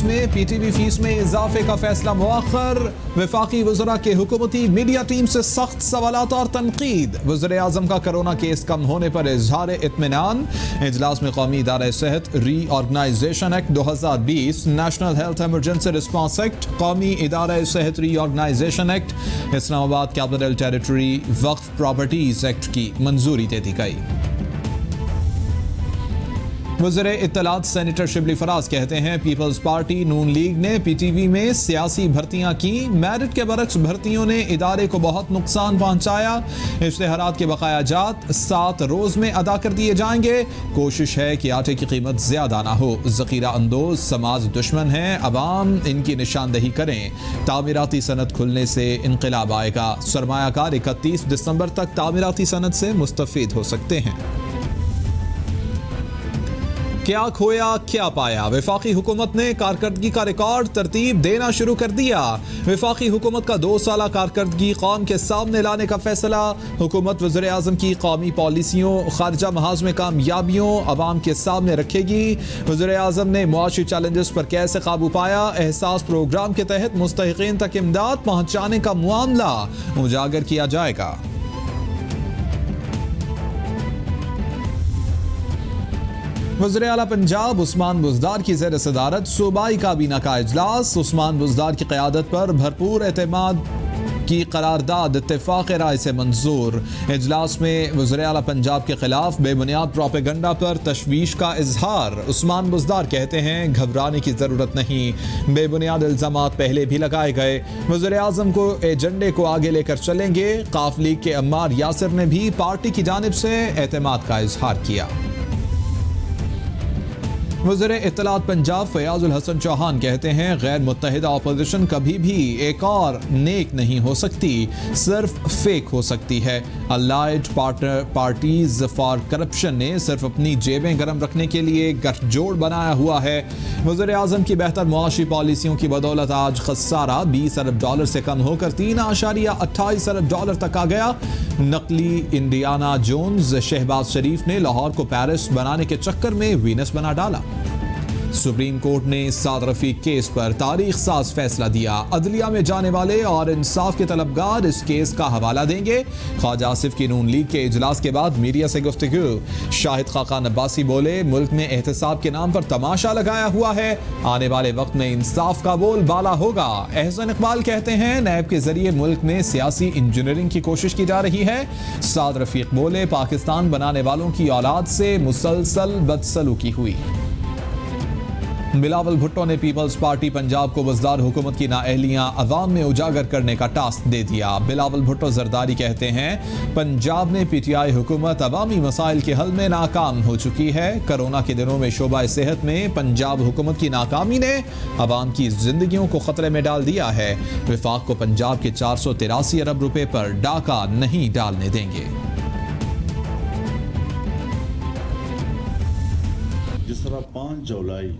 इजलास में PTV fees में इजाफे का फैसला मुअख्खर। वफाकी वज़रा के हुकूमती मीडिया टीम से सख्त सवालात और तनकीद। वज़ीर आज़म का कोरोना केस कम होने पर इजहार इत्मीनान। इजलास में कौमी इदारा सेहत reorganisation act 2020, national health emergency response act, कौमी इदारा सेहत reorganisation act, Islamabad capital territory वक्फ प्रॉपर्टीज एक्ट की मंजूरी दे दी गई। वज़ीर इत्तलात सेनेटर शिबली फराज कहते हैं पीपल्स पार्टी नून लीग ने PTV में सियासी भर्तियां की। मेरिट के बरक्स भर्तियों ने इदारे को बहुत नुकसान पहुंचाया। इश्तेहारात के बकाया जात 7 रोज में अदा कर दिए जाएंगे। कोशिश है कि आटे की कीमत ज्यादा ना हो। ज़कीरा अंदोज समाज दुश्मन हैं, अवाम इनकी निशानदही करें। तामीराती सनत खुलने से इनकलाब आएगा। सरमायाकार 31 दिसंबर तक तामीराती सनत से मुस्तफीद हो सकते हैं। क्या खोया क्या पाया, वफाकी हुकूमत ने कारकर्दगी का रिकॉर्ड तरतीब देना शुरू कर दिया। वफाकी हुकूमत का 2 साला कारकर्दगी कौम के सामने लाने का फैसला। हुकूमत वज़ीर आज़म की कौमी पॉलिसियों, खारजा महाज में कामयाबियों अवाम के सामने रखेगी। वज़ीर आज़म ने मुआशी चैलेंजेस पर कैसे काबू पाया, एहसास प्रोग्राम के तहत मुस्तहिकीन तक इमदाद पहुँचाने का मामला उजागर किया जाएगा। वज़ीर आला पंजाब उस्मान बुज़दार की ज़ेर सदारत सूबाई काबीना का इजलास। उस्मान बुज़दार की क़यादत पर भरपूर एतमाद की करारदाद इत्तेफ़ाक़ राय से मंजूर। इजलास में वज़ीर आला पंजाब के खिलाफ बेबुनियाद प्रोपेगंडा पर तशवीश का इजहार। उस्मान बुज़दार कहते हैं घबराने की ज़रूरत नहीं, बेबुनियाद इल्ज़ामात पहले भी लगाए गए। वज़ीर आज़म को एजेंडे को आगे लेकर चलेंगे। काफ लीग के अम्मार यासिर ने भी पार्टी की जानिब से एतमाद का इजहार किया। वज़ीर इत्तलात पंजाब फयाजुल हसन चौहान कहते हैं गैर मुत्तहिदा अपोजिशन कभी भी एक और नेक नहीं हो सकती, सिर्फ फेक हो सकती है। Allied partner parties for corruption ने सिर्फ अपनी जेबें गर्म रखने के लिए गठजोड़ बनाया हुआ है। वज़ीर आज़म की बेहतर मुआशी पॉलिसियों की बदौलत आज खसारा $20 अरब से कम होकर $3.28 अरब तक आ गया। नकली इंडियाना जोन्स शहबाज शरीफ ने लाहौर को पेरिस बनाने के चक्कर में वीनस बना डाला। सुप्रीम कोर्ट ने साद रफीक केस पर तारीख साज फैसला दिया। अदलिया में जाने वाले और इंसाफ के तलबगार इस केस का हवाला देंगे। ख्वाजा आसिफ की नून लीग के इजलास के बाद मीडिया से गुफ्तगू। शाहिद खाकान अब्बासी बोले मुल्क में एहतसाब के नाम पर तमाशा लगाया हुआ है, आने वाले वक्त में इंसाफ का बोल बाला होगा। एहसन इकबाल कहते हैं नैब के जरिए मुल्क में सियासी इंजीनियरिंग की कोशिश की जा रही है। साद रफीक बोले पाकिस्तान बनाने वालों की औलाद से मुसलसल बदसलूकी हुई। बिलावल भुट्टो ने पीपल्स पार्टी पंजाब को वज़दार हुकूमत की नाअहलियां अवाम में उजागर करने का टास्क दे दिया। बिलावल भुट्टो जरदारी कहते हैं पंजाब में PTI हुकूमत अवामी मसाइल के हल में नाकाम हो चुकी है। कोरोना के दिनों में शोबा सेहत में पंजाब हुकूमत की नाकामी ने अवाम की जिंदगियों को खतरे में डाल दिया है। वफाक को पंजाब के 483 अरब रुपए पर डाका नहीं डालने देंगे। जिस तरह 5 जुलाई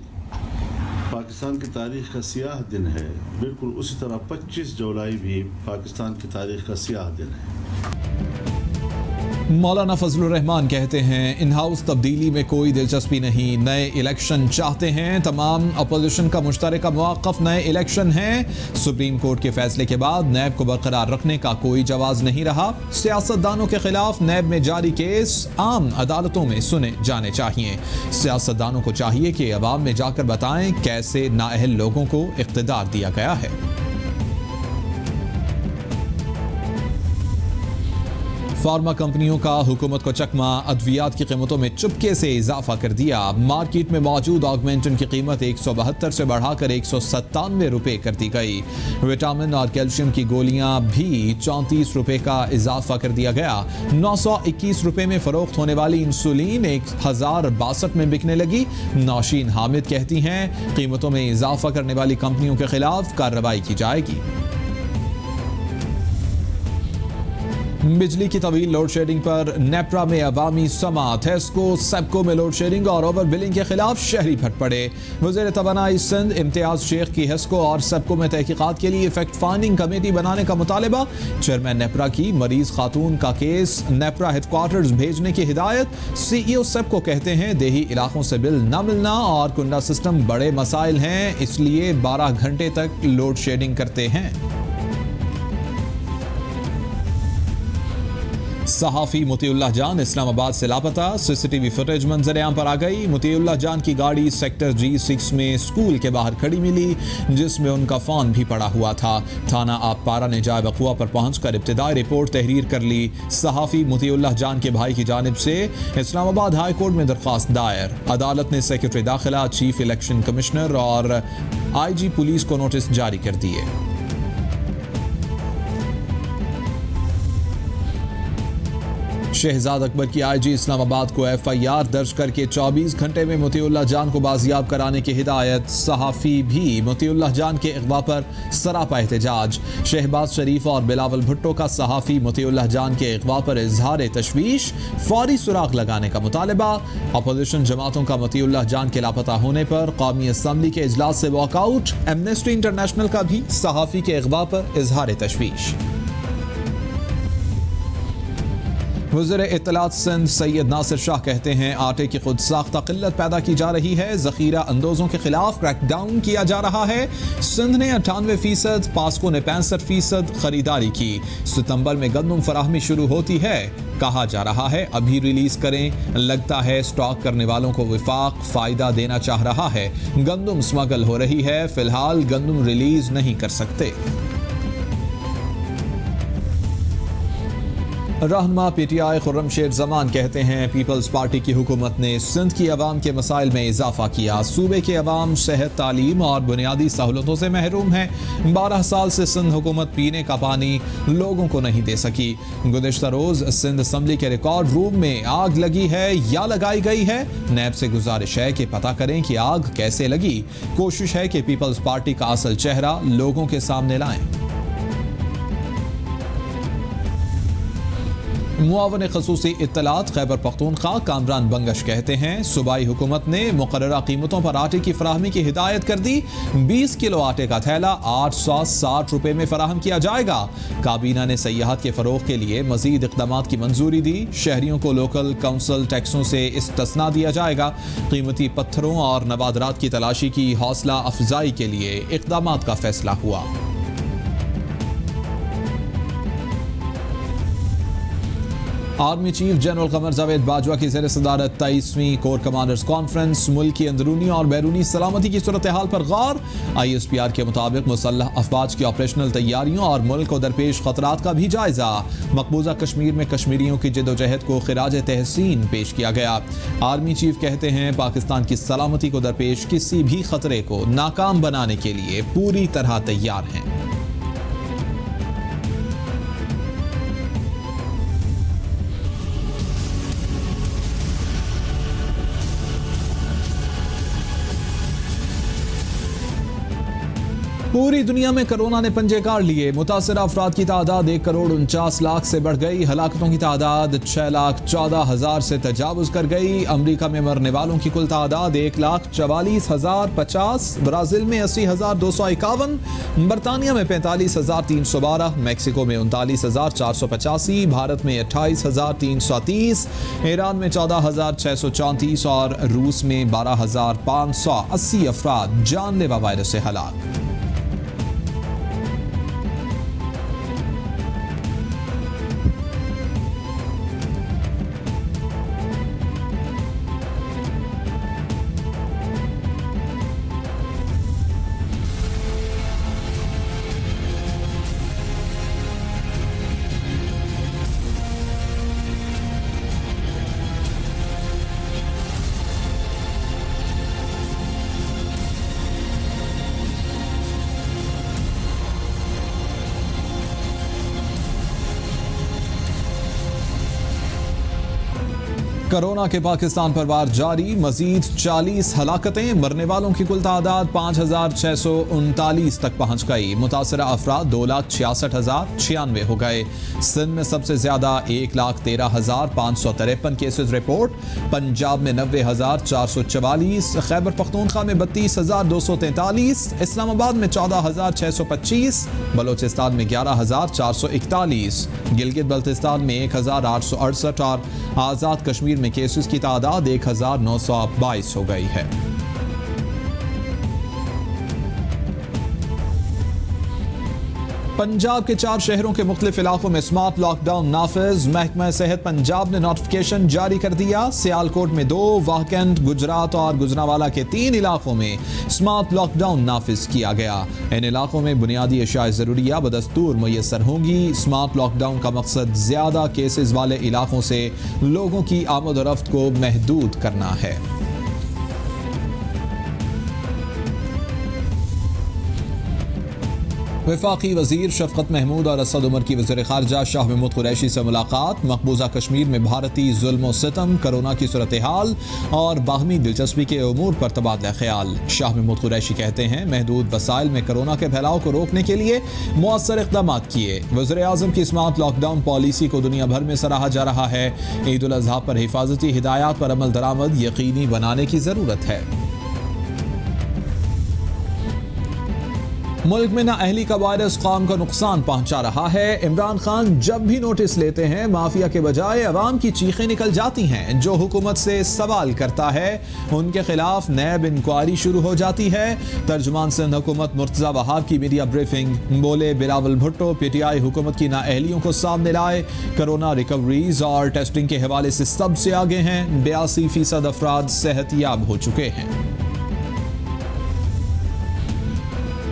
पाकिस्तान की तारीख़ का सियाह दिन है, बिल्कुल उसी तरह 25 जुलाई भी पाकिस्तान की तारीख़ का सियाह दिन है। मौलाना फजलुर रहमान कहते हैं इन हाउस तब्दीली में कोई दिलचस्पी नहीं, नए इलेक्शन चाहते हैं। तमाम अपोजिशन का मुश्तरका मौक़िफ़ नए इलेक्शन हैं। सुप्रीम कोर्ट के फैसले के बाद नैब को बरकरार रखने का कोई जवाज़ नहीं रहा। सियासतदानों के खिलाफ नैब में जारी केस आम अदालतों में सुने जाने चाहिए। सियासतदानों को चाहिए कि अवाम में जाकर बताएं कैसे नाअहल लोगों को इख्तिदार दिया गया है। फार्मा कंपनियों का हुकूमत को चकमा, अद्वियात की कीमतों में चुपके से इजाफा कर दिया। मार्केट में मौजूद ऑगमेंटन की कीमत 172 से बढ़ाकर 197 रुपए कर दी गई। विटामिन और कैल्शियम की गोलियां भी 34 रुपए का इजाफा कर दिया गया। 921 रुपए में फरोख्त होने वाली इंसुलिन 1062 में बिकने लगी। नौशीन हामिद कहती हैं कीमतों में इजाफा करने वाली कंपनियों के खिलाफ कार्रवाई की जाएगी। बिजली की तवील लोड शेडिंग पर नेप्रा में अवामी समात, हेस्को सेप्को में लोड शेडिंग और ओवर बिलिंग के खिलाफ शहरी फट पड़े। वज़ीर तवानाई सिंध इम्तियाज शेख की हेस्को और सेप्को में तहकीकात के लिए फैक्ट फाइंडिंग कमेटी बनाने का मुतालबा। चेयरमैन नेप्रा की मरीज खातून का केस नेप्रा हेडक्वार्टर्स भेजने की हिदायत। CEO सेप्को कहते हैं देही इलाकों से बिल न मिलना और कुंडा सिस्टम बड़े मसाइल हैं, इसलिए 12 घंटे तक लोड शेडिंग करते हैं। सहाफ़ी मोतीउल्लाह जान इस्लामाबाद से लापता, CCTV फुटेज मंजर-ए-आम पर आ गई। मोतीउल्लाह जान की गाड़ी सेक्टर G6 में स्कूल के बाहर खड़ी मिली, जिसमें उनका फ़ोन भी पड़ा हुआ था। थाना आपपारा ने जाए वक़ुआ पर पहुंचकर इब्तिदाई रिपोर्ट तहरीर कर ली। सहाफ़ी मोतीउल्लाह जान के भाई की जानिब से इस्लामाबाद हाई कोर्ट में दरख्वास्त दायर। अदालत ने सेक्रेटरी दाखिला, चीफ इलेक्शन कमिश्नर और IG पुलिस को नोटिस जारी कर दिए। शहजाद अकबर की IG इस्लामाबाद को FIR दर्ज करके 24 घंटे में मोतीउल्लाह जान को बाजियाब कराने की हिदायत। सहाफ़ी भी मोतीउल्लाह जान के अगवा पर सरापा एहतजाज। शहबाज शरीफ और बिलावल भुट्टो का सहाफ़ी मोतीउल्लाह जान के अगवा पर इजहार तशवीश, फौरी सुराग लगाने का मुतालबा। अपोजिशन जमातों का मोतीउल्लाह जान के लापता होने पर कौमी असम्बली के इजलास से वॉकआउट। एमनेस्टी इंटरनेशनल का भी सहाफ़ी के अगवा पर इजहार तशवीश। वज़ीर इत्तलात सिंध सैयद नासिर शाह कहते हैं आटे की खुद साख्ता किल्लत पैदा की जा रही है, ज़ख़ीरा अंदोज़ों के खिलाफ क्रैकडाउन किया जा रहा है। सिंध ने 98%, पास्को ने 65% खरीदारी की। सितंबर में गंदम फराहमी शुरू होती है, कहा जा रहा है अभी रिलीज करें। लगता है स्टॉक करने वालों को विफाक फ़ायदा देना चाह रहा है। गंदम स्मगल हो रही है, फिलहाल गंदम रिलीज नहीं कर सकते। रहनुमा PTI खुर्रम शेर जमान कहते हैं पीपल्स पार्टी की हुकूमत ने सिंध की अवाम के मसाइल में इजाफा किया। सूबे के अवाम सेहत, तालीम और बुनियादी सहूलतों से महरूम है। 12 साल से सिंध हुकूमत पीने का पानी लोगों को नहीं दे सकी। गुज़िश्ता रोज सिंध असम्बली के रिकॉर्ड रूम में आग लगी है या लगाई गई है। नैब से गुजारिश है कि पता करें कि आग कैसे लगी। कोशिश है कि पीपल्स पार्टी का असल चेहरा लोगों के सामने लाएं। मुआवन खसूसी इत्तलात खैबर पख्तूनख्वा कामरान बंगश कहते हैं सूबाई हुकूमत ने मुकर्ररा कीमतों पर आटे की फराहमी की हिदायत कर दी। 20 किलो आटे का थैला 860 रुपए में फराहम किया जाएगा। काबीना ने सयाहत के फरोग के लिए मजीद इकदामात की मंजूरी दी। शहरियों को लोकल काउंसिल टैक्सों से इस्तिस्ना दिया जाएगा। कीमती पत्थरों और नवादरात की तलाशी की हौसला अफजाई के लिए इकदामात का फैसला हुआ। Army chief general Qamar Javed Bajwa की ज़ेर सदारत 23वीं कोर कमांडर्स कॉन्फ्रेंस मुल्क की अंदरूनी और बैरूनी सलामती की सूरत हाल पर गौर। ISPR के मुताबिक मुसल्लह अफवाज की ऑपरेशनल तैयारियों और मुल्क को दरपेश खतरात का भी जायजा। मकबूजा कश्मीर में कश्मीरियों की जदोजहद को खिराज तहसीन पेश किया गया। आर्मी चीफ कहते हैं पाकिस्तान की सलामती को दरपेश किसी भी खतरे को नाकाम बनाने के लिए पूरी तरह तैयार हैं। पूरी दुनिया में कोरोना ने पंजे गाड़ लिए। मुतासरा अफराद की तादाद 1,49,00,000 से बढ़ गई। हलाकतों की तादाद 6,14,000 से तजावुज कर गई। अमरीका में मरने वालों की कुल तादाद 1,44,050। ब्राजील में 80,251, बरतानिया में 45,312, मैक्सिको में 39,485, भारत में 28,330, ईरान में 14,634 और रूस में 12,580 अफराद जानलेवा वायरस से हलाक। कोरोना के पाकिस्तान पर वार जारी, मजीद 40 हलाकतें, मरने वालों की कुल तादाद 5,639 तक पहुंच गई। मुतासरा अफराद 2,66,096 हो गए। सिंध में सबसे ज्यादा 1,13,553 केसेस रिपोर्ट, पंजाब में 90,444, खैबर पख्तूनख्वा में 32,243, इस्लामाबाद में 14,625, बलोचिस्तान में 11,441, गिलगित बल्तिस्तान में 1,868 और आज़ाद कश्मीर में केसेस की तादाद 1,922 हो गई है। पंजाब के 4 शहरों के मुख्तलिफ इलाकों में स्मार्ट लॉकडाउन नाफिज। महकमा सेहत पंजाब ने नोटिफिकेशन जारी कर दिया। सियालकोट में 2, वाहकंड, गुजरात और गुजरावाला के 3 इलाकों में स्मार्ट लॉकडाउन नाफिज किया गया। इन इलाकों में बुनियादी अशियाए ज़रूरिया बदस्तूर मुयस्सर होंगी। स्मार्ट लॉकडाउन का मकसद ज़्यादा केसेस वाले इलाकों से लोगों की आमद और रफ्त को महदूद करना है। वफाकी वजीर शफकत महमूद और असद उमर की वज़ीर ख़ारजा शाह महमूद कुरैशी से मुलाकात। मकबूजा कश्मीर में भारती जुल्म सितम, कोरोना की सूरत हाल और बाहमी दिलचस्पी के उमूर पर तबादला ख्याल। शाह महमूद कुरैशी कहते हैं, महदूद वसाइल में कोरोना के फैलाव को रोकने के लिए मौसर इक़दाम किए। वज़ीर आज़म की स्मार्ट लॉकडाउन पॉलिसी को दुनिया भर में सराहा जा रहा है। ईद उल अज़हा पर हिफाजती हिदायत पर अमल दरामद यकीनी बनाने की ज़रूरत है। मुल्क में नाअहली का वायरस कौम को नुकसान पहुंचा रहा है। इमरान खान जब भी नोटिस लेते हैं, माफिया के बजाय अवाम की चीखें निकल जाती हैं। जो हुकूमत से सवाल करता है उनके खिलाफ नैब इंक्वायरी शुरू हो जाती है। तर्जुमान सिंध हुकूमत मुर्तज़ा वहाब की मीडिया ब्रीफिंग, बोले बिलावल भुट्टो पीटीआई हुकूमत की नाअहलियों को सामने लाए। कोरोना रिकवरीज और टेस्टिंग के हवाले से सबसे आगे हैं। 82% अफराद सेहतयाब हो चुके हैं।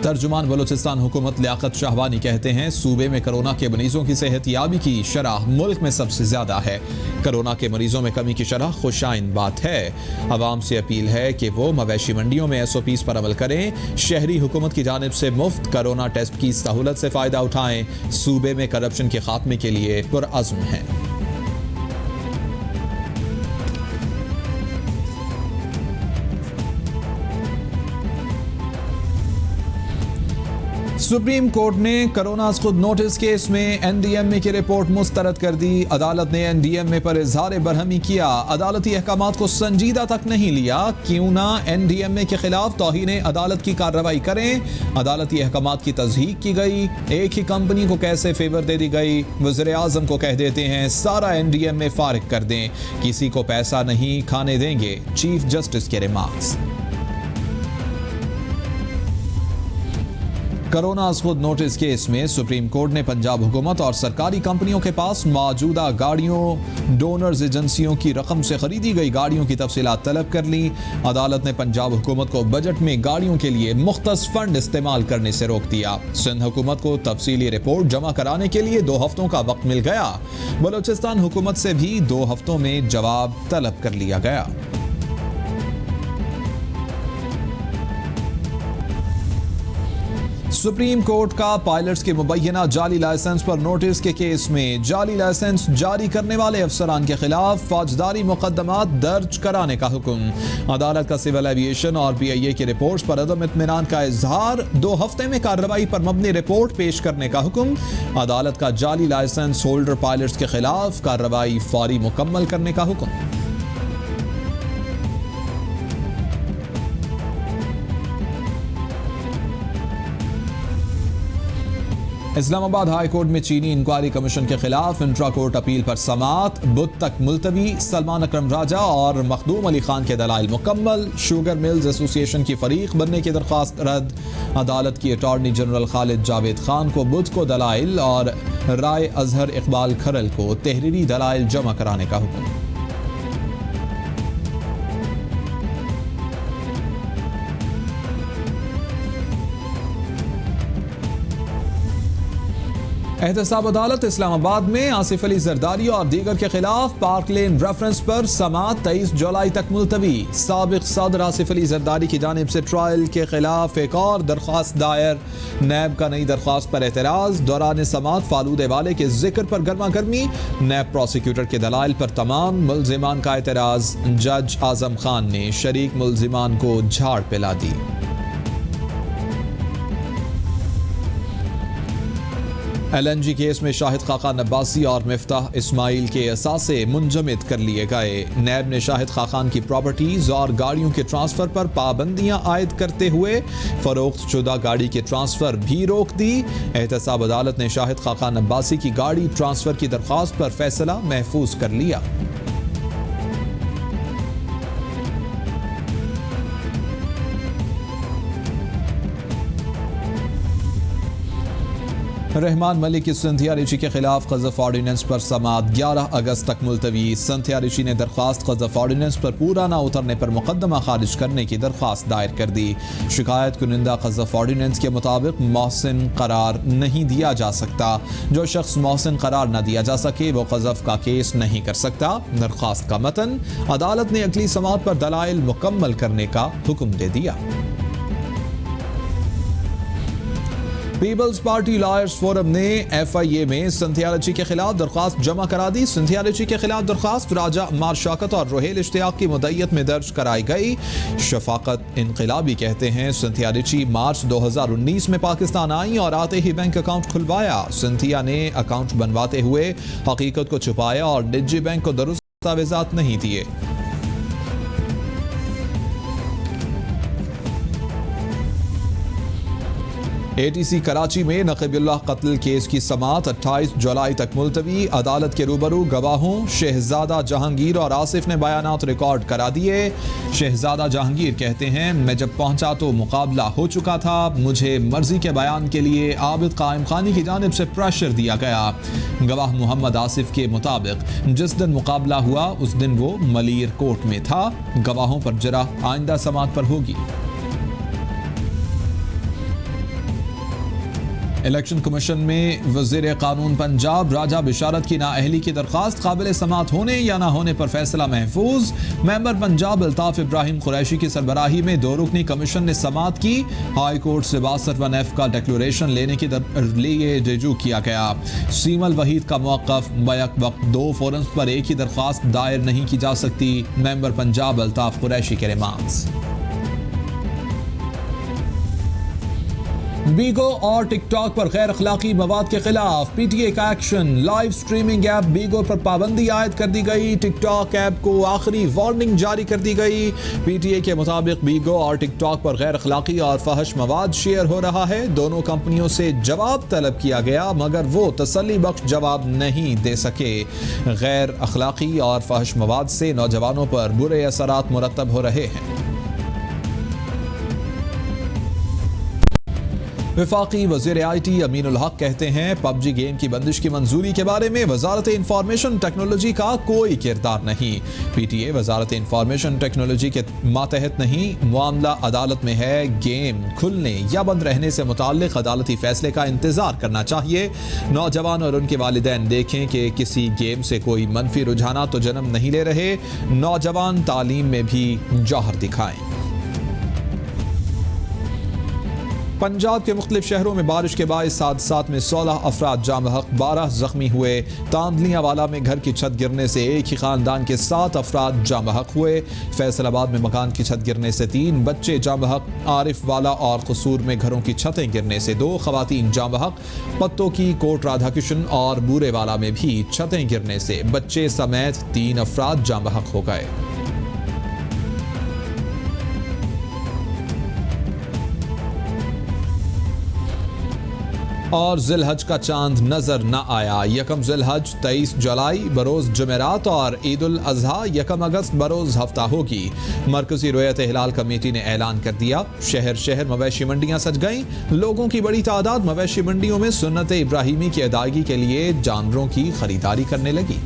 तर्जुमान बलोचिस्तान हुकूमत लियाकत शाहवानी कहते हैं, सूबे में कोरोना के मरीजों की सेहतयाबी की शरह मुल्क में सबसे ज्यादा है। कोरोना के मरीजों में कमी की शरह खुशाइन बात है। अवाम से अपील है कि वो मवेशी मंडियों में SOPs पर अमल करें। शहरी हुकूमत की जानिब से मुफ्त कोरोना टेस्ट की सहूलत से फायदा उठाएं। सूबे में करप्शन के खात्मे के लिए पुरअज़्म हैं। सुप्रीम कोर्ट ने कोरोना खुद नोटिस केस में NDMA की रिपोर्ट मुस्तरद कर दी। अदालत ने NDMA पर इजहार बरहमी किया। अदालती अहकामात को संजीदा तक नहीं लिया। क्यों ना NDMA के खिलाफ तौहीन अदालत की कार्रवाई करें। अदालती अहकामात की तस्दीक की गई। एक ही कंपनी को कैसे फेवर दे दी गई। वज़ीर आज़म को कह देते हैं सारा NDMA फारिग कर दें, किसी को पैसा नहीं खाने देंगे। चीफ जस्टिस के रिमार्क्स। कोरोना खुद नोटिस केस में सुप्रीम कोर्ट ने पंजाब हुकूमत और सरकारी कंपनियों के पास मौजूदा गाड़ियों, डोनर्स एजेंसियों की रकम से खरीदी गई गाड़ियों की तफसीलात तलब कर ली। अदालत ने पंजाब हुकूमत को बजट में गाड़ियों के लिए मुख्तस फंड इस्तेमाल करने से रोक दिया। सिंध हुकूमत को तफसीली रिपोर्ट जमा कराने के लिए 2 हफ्तों का वक्त मिल गया। बलोचिस्तान हुकूमत से भी 2 हफ्तों में जवाब तलब कर लिया गया। सुप्रीम कोर्ट का पायलट्स के मुबैना जाली लाइसेंस पर नोटिस के केस में जाली लाइसेंस जारी करने वाले अफसरान के खिलाफ फौजदारी मुकदमात दर्ज कराने का हुक्म। अदालत का सिविल एविएशन और PIA की रिपोर्ट्स पर अदम इत्मीनान का इजहार। 2 हफ्ते में कार्रवाई पर मबनी रिपोर्ट पेश करने का हुक्म। अदालत का जाली लाइसेंस होल्डर पायलट्स के खिलाफ कार्रवाई फौरी मुकम्मल करने का हुक्म। इस्लामाबाद हाई कोर्ट में चीनी इंक्वायरी कमीशन के खिलाफ इंट्रा कोर्ट अपील पर समाअत। बुध तक मुलतवी। सलमान अकरम राजा और मखदूम अली खान के दलाइल मुकम्मल। शुगर मिल्स एसोसिएशन की फरीक बनने की दरख्वास्त रद्द। अदालत की अटॉर्नी जनरल खालिद जावेद खान को बुध को दलाइल और राय अजहर इकबाल खरल को तहरीरी दलाइल जमा कराने का हुक्म। एहतसाब अदालत इस्लामाबाद में आसिफ अली जरदारी और दीगर के खिलाफ पार्क लेन रेफरेंस पर समाअत 23 जुलाई तक मुलतवी। साबिक सदर आसिफ अली जरदारी की जानिब से ट्रायल के खिलाफ एक और दरख्वास्त दायर। नैब का नई दरख्वास्त पर एतराज़। दौरान समाअत फालूदे वाले के जिक्र पर गर्मा गर्मी। नैब प्रोसिक्यूटर के दलाइल पर तमाम मुल्जिमान का एतराज़। जज आजम खान ने शरीक मुल्जिमान को झाड़ पिला दी। LNG केस में शाहिद खाकान अब्बासी और मिफ्ताह इस्माइल के असासे मुंजमद कर लिए गए। नैब ने शाहिद खाकान की प्रॉपर्टीज और गाड़ियों के ट्रांसफर पर पाबंदियां आयद करते हुए फरोख्त शुदा गाड़ी के ट्रांसफर भी रोक दी। एहतसाब अदालत ने शाहिद खाकान अब्बासी की गाड़ी ट्रांसफर की दरख्वास्त पर फैसला महफूज कर लिया। रहमान मलिक की सिंथिया रिची के खिलाफ क़ज़फ़ ऑर्डिनेंस पर समाअत 11 अगस्त तक मुलतवी। सिंथिया रिची ने दरख्वास्त क़ज़फ़ ऑर्डिनेंस पर पूरा न उतरने पर मुकदमा खारिज करने की दरख्वास्त दायर कर दी। शिकायत कुनिंदा क़ज़फ़ ऑर्डिनेंस के मुताबिक मोहसिन करार नहीं दिया जा सकता। जो शख्स मोहसिन करार न दिया जा सके वो क़ज़फ़ का केस नहीं कर सकता। दरख्वास्त का मतन अदालत ने अगली समाअत पर दलाइल मुकम्मल करने का हुक्म दे दिया। पीपल्स पार्टी लॉयर्स फोरम ने FIA में सिंथिया रिची के खिलाफ दरख्वास्त जमा करा दी। सिंथिया रिची के खिलाफ दरख्वास्त राजा अम्मार शौकत और रोहेल इश्तियाक की मुद्दत में दर्ज कराई गई। शफाकत इनकलाबी कहते हैं सिंथिया रिची मार्च 2019 में पाकिस्तान आई और आते ही बैंक अकाउंट खुलवाया। सिंथिया ने अकाउंट बनवाते हुए हकीकत को छुपाया और निजी बैंक को दुरुस्त दस्तावेजात नहीं दिए। ATC कराची में नकीबुल्लाह कत्ल केस की समाअत 28 जुलाई तक मुलतवी। अदालत के रूबरू गवाहों शहजादा जहांगीर और आसिफ ने बयानात रिकॉर्ड करा दिए। शहजादा जहांगीर कहते हैं, मैं जब पहुंचा तो मुकाबला हो चुका था। मुझे मर्जी के बयान के लिए आबिद कायम खानी की जानिब से प्रेशर दिया गया। गवाह मोहम्मद आसिफ के मुताबिक जिस दिन मुकाबला हुआ उस दिन वो मलीर कोर्ट में था। गवाहों पर जरा आइंदा समाअत पर होगी। इलेक्शन कमीशन में वज़ीर कानून पंजाब राजा बिशारत की नाअहली की दरख्वास्त काबिल समाअत होने या ना होने पर फैसला महफूज। मेंबर पंजाब अल्ताफ इब्राहिम कुरैशी की सरबराही में 2 रुकनी कमीशन ने समाअत की। हाई कोर्ट से 62(1)F का डिक्लेरेशन लेने के लिए रजू किया गया। सीमल वहीद का मौक़िफ़ बैक वक्त 2 फोरम्स पर एक ही दरख्वास्त दायर नहीं की जा सकती। मेंबर पंजाब अल्ताफ कुरैशी के रिमार्क्स। बीगो और टिकटॉक पर गैर अखलाकी मवाद के खिलाफ PTA का एक्शन। लाइव स्ट्रीमिंग ऐप बीगो पर पाबंदी आयद कर दी गई। टिकटॉक ऐप को आखिरी वार्निंग जारी कर दी गई। PTA के मुताबिक बीगो और टिकटॉक पर गैर अखलाकी और फहश मवाद शेयर हो रहा है। दोनों कंपनियों से जवाब तलब किया गया मगर वो तसल्ली बख्श जवाब नहीं दे सके। गैर अखलाकी और फहश मवाद से नौजवानों पर बुरे असरात मुरतब हो रहे हैं। वफाकी वज़ीर IT अमीनुल हक कहते हैं, PUBG गेम की बंदिश की मंजूरी के बारे में वजारत इंफॉर्मेशन टेक्नोलॉजी का कोई किरदार नहीं। PTA वजारत इंफॉर्मेशन टेक्नोलॉजी के मातहत नहीं। मामला अदालत में है। गेम खुलने या बंद रहने से मुताल्लिक अदालती फैसले का इंतजार करना चाहिए। नौजवान और उनके वालिदैन देखें कि किसी गेम से कोई मनफी रुझानात तो जन्म नहीं ले रहे। नौजवान तालीम में भी जौहर दिखाएं। पंजाब के मुख्तलिफ शहरों में बारिश के बाइस हादसात में 16 अफराद जाँ बहक, 12 जख्मी हुए। तांदलियावाला में घर की छत गिरने से एक ही खानदान के 7 अफराद जाँ बहक हुए। फैसलाबाद में मकान की छत गिरने से 3 बच्चे जाँ बहक। आरिफ वाला और कसूर में घरों की छतें गिरने से 2 खवातीन जाँ बहक। पत्तों की कोट राधा किशन और बूरे वाला में भी छतें गिरने से बच्चे समेत 3 अफराद जाँ बहक हो गए। और जिलहज का चांद नजर न आया। यकम जिलहज 23 जुलाई बरोज जुमेरात और ईद उल अजहा 1 अगस्त बरोज हफ्ता होगी। मरकजी रोयत हिलाल कमेटी ने ऐलान कर दिया। शहर शहर मवेशी मंडियां सज गईं। लोगों की बड़ी तादाद मवेशी मंडियों में सुन्नत इब्राहिमी की अदायगी के लिए जानवरों की खरीदारी करने लगी।